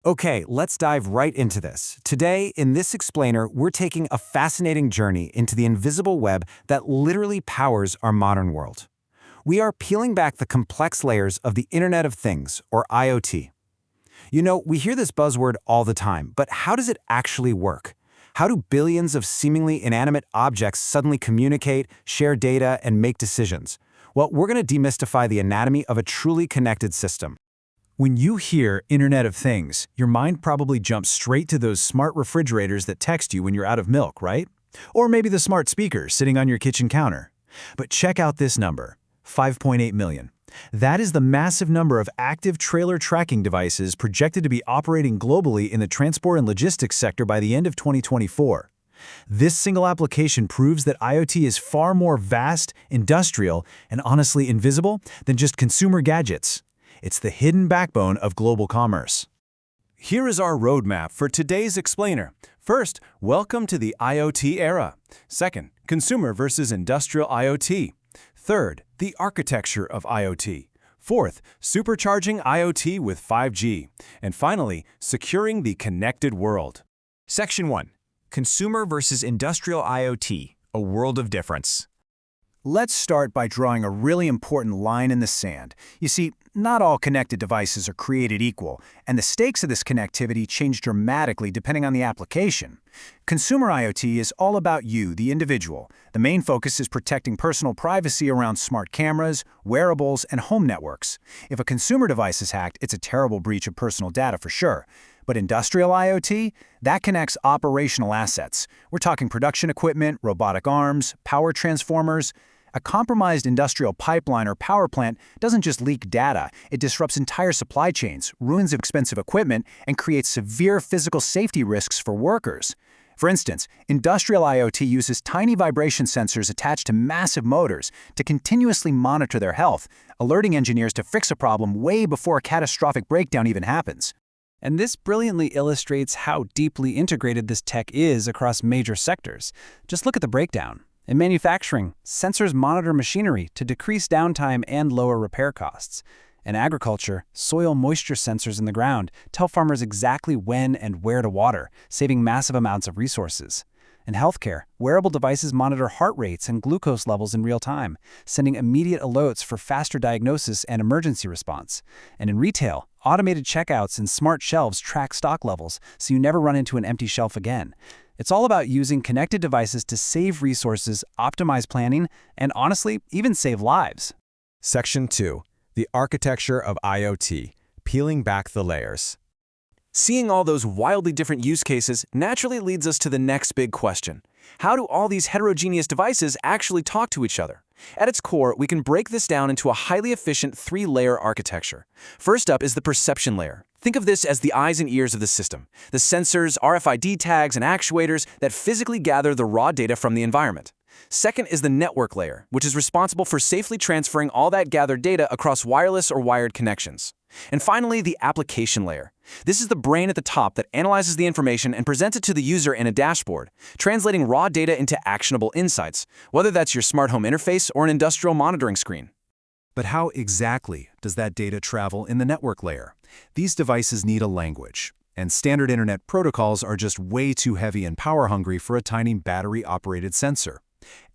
Okay, let's dive right into this. Today, in this explainer, we're taking a fascinating journey into the invisible web that literally powers our modern world. We are peeling back the complex layers of the Internet of Things, or IoT. You know, we hear this buzzword all the time, but how does it actually work? How do billions of seemingly inanimate objects suddenly communicate, share data, and make decisions? Well, we're going to demystify the anatomy of a truly connected system. When you hear Internet of Things, your mind probably jumps straight to those smart refrigerators that text you when you're out of milk, right? Or maybe the smart speakers sitting on your kitchen counter. But check out this number, 5.8 million. That is the massive number of active trailer tracking devices projected to be operating globally in the transport and logistics sector by the end of 2024. This single application proves that IoT is far more vast, industrial, and honestly invisible than just consumer gadgets. It's the hidden backbone of global commerce. Here is our roadmap for today's explainer. First, welcome to the IoT era. Second, consumer versus industrial IoT. Third, the architecture of IoT. Fourth, supercharging IoT with 5G. And finally, securing the connected world. Section 1. Consumer versus industrial IoT, a world of difference. Let's start by drawing a really important line in the sand. You see, not all connected devices are created equal, and the stakes of this connectivity change dramatically depending on the application. Consumer IoT is all about you, the individual. The main focus is protecting personal privacy around smart cameras, wearables, and home networks. If a consumer device is hacked, it's a terrible breach of personal data for sure. But industrial IoT, that connects operational assets. We're talking production equipment, robotic arms, power transformers. A compromised industrial pipeline or power plant doesn't just leak data, it disrupts entire supply chains, ruins expensive equipment, and creates severe physical safety risks for workers. For instance, industrial IoT uses tiny vibration sensors attached to massive motors to continuously monitor their health, alerting engineers to fix a problem way before a catastrophic breakdown even happens. And this brilliantly illustrates how deeply integrated this tech is across major sectors. Just look at the breakdown. In manufacturing, sensors monitor machinery to decrease downtime and lower repair costs. In agriculture, soil moisture sensors in the ground tell farmers exactly when and where to water, saving massive amounts of resources. In healthcare, wearable devices monitor heart rates and glucose levels in real time, sending immediate alerts for faster diagnosis and emergency response. And in retail, automated checkouts and smart shelves track stock levels so you never run into an empty shelf again. It's all about using connected devices to save resources, optimize planning, and honestly, even save lives. Section 2. The architecture of IoT, peeling back the layers. Seeing all those wildly different use cases naturally leads us to the next big question. How do all these heterogeneous devices actually talk to each other? At its core, we can break this down into a highly efficient three-layer architecture. First up is the perception layer. Think of this as the eyes and ears of the system, the sensors, RFID tags, and actuators that physically gather the raw data from the environment. Second is the network layer, which is responsible for safely transferring all that gathered data across wireless or wired connections. And finally, the application layer. This is the brain at the top that analyzes the information and presents it to the user in a dashboard, translating raw data into actionable insights, whether that's your smart home interface or an industrial monitoring screen. But how exactly does that data travel in the network layer? These devices need a language, and standard internet protocols are just way too heavy and power-hungry for a tiny battery-operated sensor.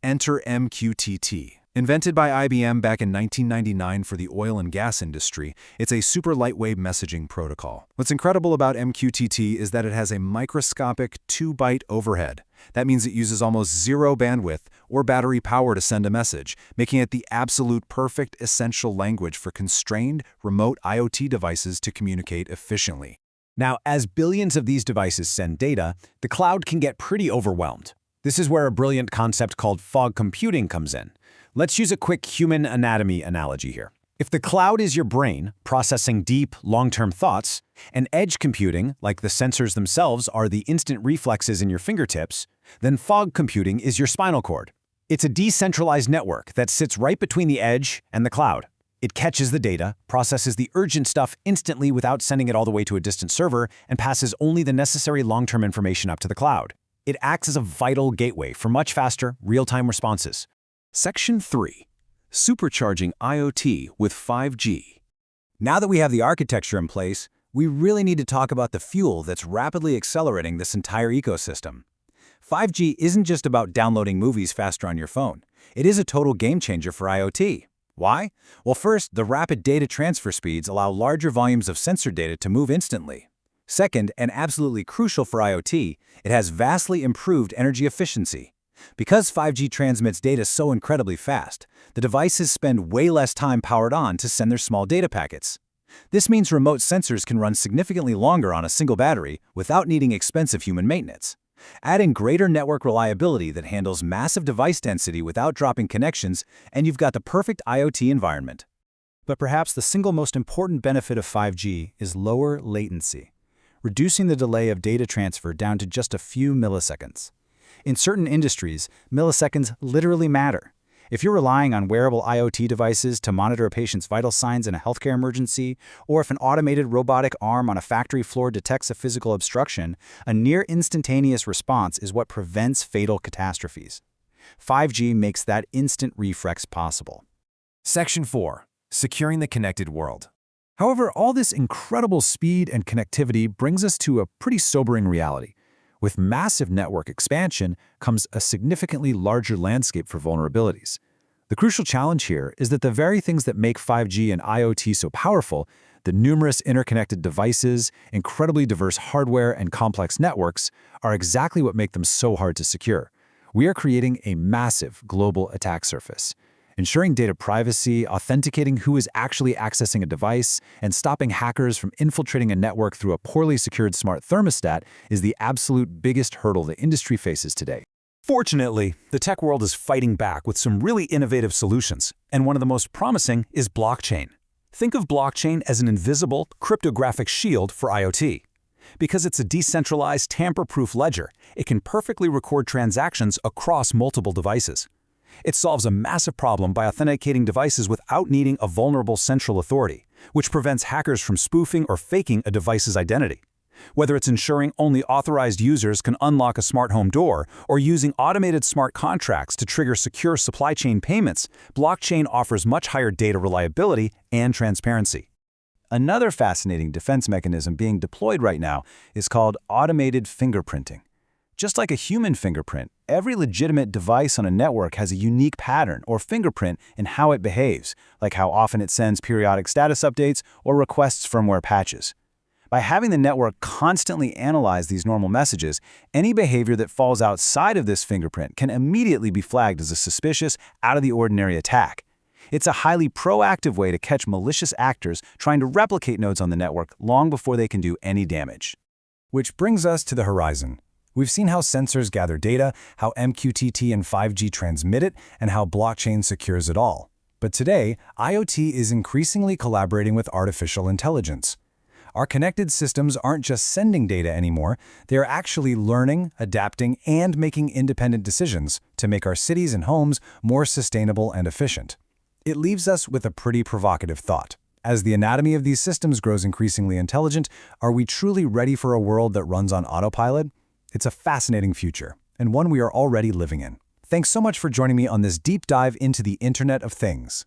Enter MQTT. Invented by IBM back in 1999 for the oil and gas industry, it's a super lightweight messaging protocol. What's incredible about MQTT is that it has a microscopic 2-byte overhead. That means it uses almost zero bandwidth or battery power to send a message, making it the absolute perfect essential language for constrained, remote IoT devices to communicate efficiently. Now, as billions of these devices send data, the cloud can get pretty overwhelmed. This is where a brilliant concept called fog computing comes in. Let's use a quick human anatomy analogy here. If the cloud is your brain, processing deep, long-term thoughts, and edge computing, like the sensors themselves, are the instant reflexes in your fingertips, then fog computing is your spinal cord. It's a decentralized network that sits right between the edge and the cloud. It catches the data, processes the urgent stuff instantly without sending it all the way to a distant server, and passes only the necessary long-term information up to the cloud. It acts as a vital gateway for much faster, real-time responses. Section 3. Supercharging IoT with 5G. Now that we have the architecture in place, we really need to talk about the fuel that's rapidly accelerating this entire ecosystem. 5G isn't just about downloading movies faster on your phone. It is a total game changer for IoT. Why? Well, first, the rapid data transfer speeds allow larger volumes of sensor data to move instantly. Second, and absolutely crucial for IoT, it has vastly improved energy efficiency. Because 5G transmits data so incredibly fast, the devices spend way less time powered on to send their small data packets. This means remote sensors can run significantly longer on a single battery without needing expensive human maintenance. Add in greater network reliability that handles massive device density without dropping connections, and you've got the perfect IoT environment. But perhaps the single most important benefit of 5G is lower latency, reducing the delay of data transfer down to just a few milliseconds. In certain industries, milliseconds literally matter. If you're relying on wearable IoT devices to monitor a patient's vital signs in a healthcare emergency, or if an automated robotic arm on a factory floor detects a physical obstruction, a near-instantaneous response is what prevents fatal catastrophes. 5G makes that instant reflex possible. Section 4. Securing the connected world. However, all this incredible speed and connectivity brings us to a pretty sobering reality. With massive network expansion comes a significantly larger landscape for vulnerabilities. The crucial challenge here is that the very things that make 5G and IoT so powerful, the numerous interconnected devices, incredibly diverse hardware, and complex networks, are exactly what make them so hard to secure. We are creating a massive global attack surface. Ensuring data privacy, authenticating who is actually accessing a device, and stopping hackers from infiltrating a network through a poorly secured smart thermostat is the absolute biggest hurdle the industry faces today. Fortunately, the tech world is fighting back with some really innovative solutions, and one of the most promising is blockchain. Think of blockchain as an invisible, cryptographic shield for IoT. Because it's a decentralized, tamper-proof ledger, it can perfectly record transactions across multiple devices. It solves a massive problem by authenticating devices without needing a vulnerable central authority, which prevents hackers from spoofing or faking a device's identity. Whether it's ensuring only authorized users can unlock a smart home door or using automated smart contracts to trigger secure supply chain payments, blockchain offers much higher data reliability and transparency. Another fascinating defense mechanism being deployed right now is called automated fingerprinting. Just like a human fingerprint, every legitimate device on a network has a unique pattern or fingerprint in how it behaves, like how often it sends periodic status updates or requests firmware patches. By having the network constantly analyze these normal messages, any behavior that falls outside of this fingerprint can immediately be flagged as a suspicious, out-of-the-ordinary attack. It's a highly proactive way to catch malicious actors trying to replicate nodes on the network long before they can do any damage. Which brings us to the horizon. We've seen how sensors gather data, how MQTT and 5G transmit it, and how blockchain secures it all. But today, IoT is increasingly collaborating with artificial intelligence. Our connected systems aren't just sending data anymore, they're actually learning, adapting, and making independent decisions to make our cities and homes more sustainable and efficient. It leaves us with a pretty provocative thought. As the anatomy of these systems grows increasingly intelligent, are we truly ready for a world that runs on autopilot? It's a fascinating future, and one we are already living in. Thanks so much for joining me on this deep dive into the Internet of Things.